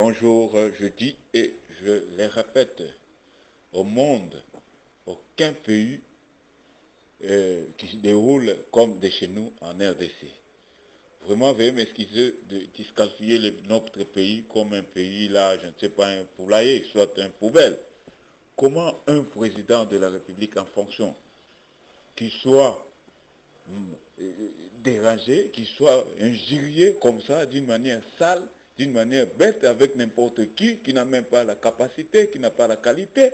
Bonjour, je dis et je les répète, au monde, aucun pays qui se déroule comme de chez nous en RDC. Vraiment, veuillez m'excuser de disqualifier notre pays comme un pays là, je ne sais pas, un poulailler, soit un poubelle. Comment un président de la République en fonction, qui soit dérangé, qui soit injurié comme ça, d'une manière sale, d'une manière bête, avec n'importe qui n'a même pas la capacité, qui n'a pas la qualité,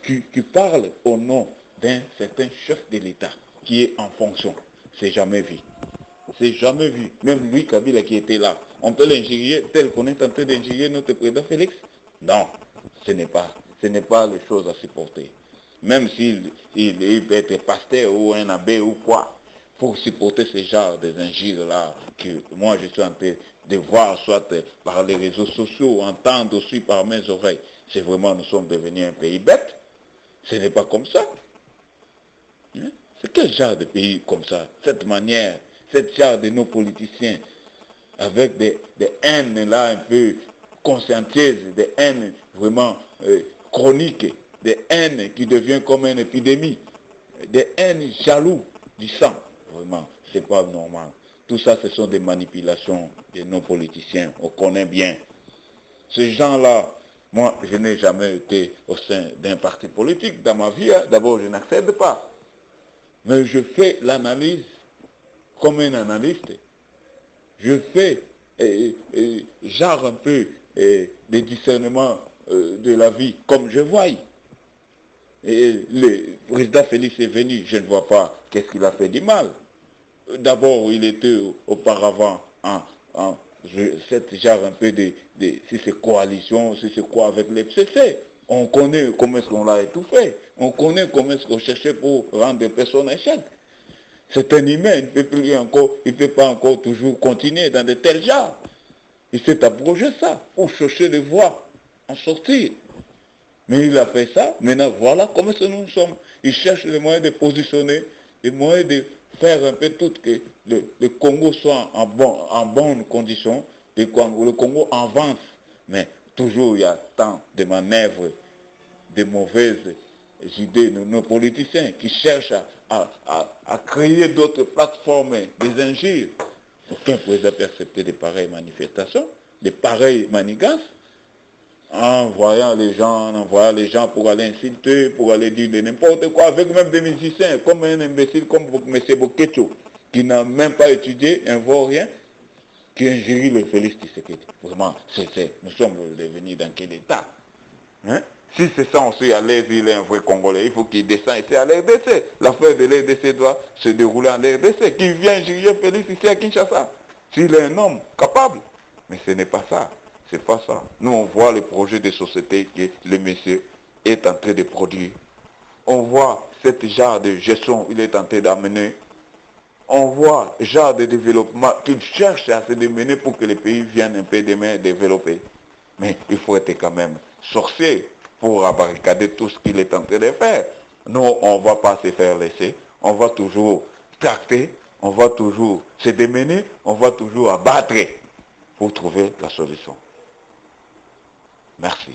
qui parle au nom d'un certain chef de l'État, qui est en fonction. C'est jamais vu. C'est jamais vu. Même lui, Kabila, qui était là, on peut l'injurier tel qu'on est en train d'injurier notre président Félix? Non, ce n'est pas les choses à supporter. Même s'il peut être pasteur ou un abbé ou quoi, pour supporter ce genre d'injures-là, que moi je suis en train de voir, soit par les réseaux sociaux, entendre aussi par mes oreilles. C'est vraiment, nous sommes devenus un pays bête. Ce n'est pas comme ça. Hein? C'est quel genre de pays comme ça? Cette manière, cette genre de nos politiciens, avec des haines là un peu conscientieuses, des haines vraiment chroniques, des haines qui deviennent comme une épidémie, des haines jaloux du sang. Vraiment, c'est pas normal. Tout ça, ce sont des manipulations de nos politiciens. On connaît bien. Ces gens-là, moi, je n'ai jamais été au sein d'un parti politique dans ma vie. D'abord, je n'accède pas. Mais je fais l'analyse comme un analyste. Je fais genre un peu des discernements de la vie comme je vois. Et le président Félix est venu, je ne vois pas qu'est-ce qu'il a fait du mal. D'abord, il était auparavant cette genre un peu si c'est coalition, si c'est quoi avec l'FCC. On connaît comment est-ce qu'on l'a étouffé. On connaît comment est-ce qu'on cherchait pour rendre des personnes échec. C'est un humain, il ne peut pas encore toujours continuer dans de tels genres. Il s'est abrogé ça pour chercher des voies en sortir. Mais il a fait ça, maintenant voilà comment nous sommes. Il cherche les moyens de positionner, les moyens de faire un peu tout que le Congo soit en bonne condition, le Congo avance. Mais toujours il y a tant de manœuvres, de mauvaises idées de nos politiciens qui cherchent à créer d'autres plateformes, des injures. Aucun président peut accepter de pareilles manifestations, de pareilles manigances. En envoyant les gens pour aller insulter, pour aller dire de n'importe quoi, avec même des musiciens, comme un imbécile comme M. Bokecho, qui n'a même pas étudié, un vaurien, qui injurie le Félix Tshisekedi. Vraiment, nous sommes devenus dans quel état? Hein? Si c'est ça, on sait à l'aise, il est un vrai Congolais, il faut qu'il descende ici à l'RDC. L'affaire de l'RDC doit se dérouler en RDC. Qui vient injurier Félix ici à Kinshasa? S'il est un homme capable. Mais ce n'est pas ça. C'est pas ça. Nous, on voit le projet de société que le monsieur est en train de produire. On voit ce genre de gestion qu'il est en train d'amener. On voit le genre de développement qu'il cherche à se démener pour que le pays vienne un peu demain développer. Mais il faut être quand même sorcier pour barricader tout ce qu'il est en train de faire. Nous, on ne va pas se faire laisser. On va toujours tracter. On va toujours se démener. On va toujours abattre pour trouver la solution. Merci.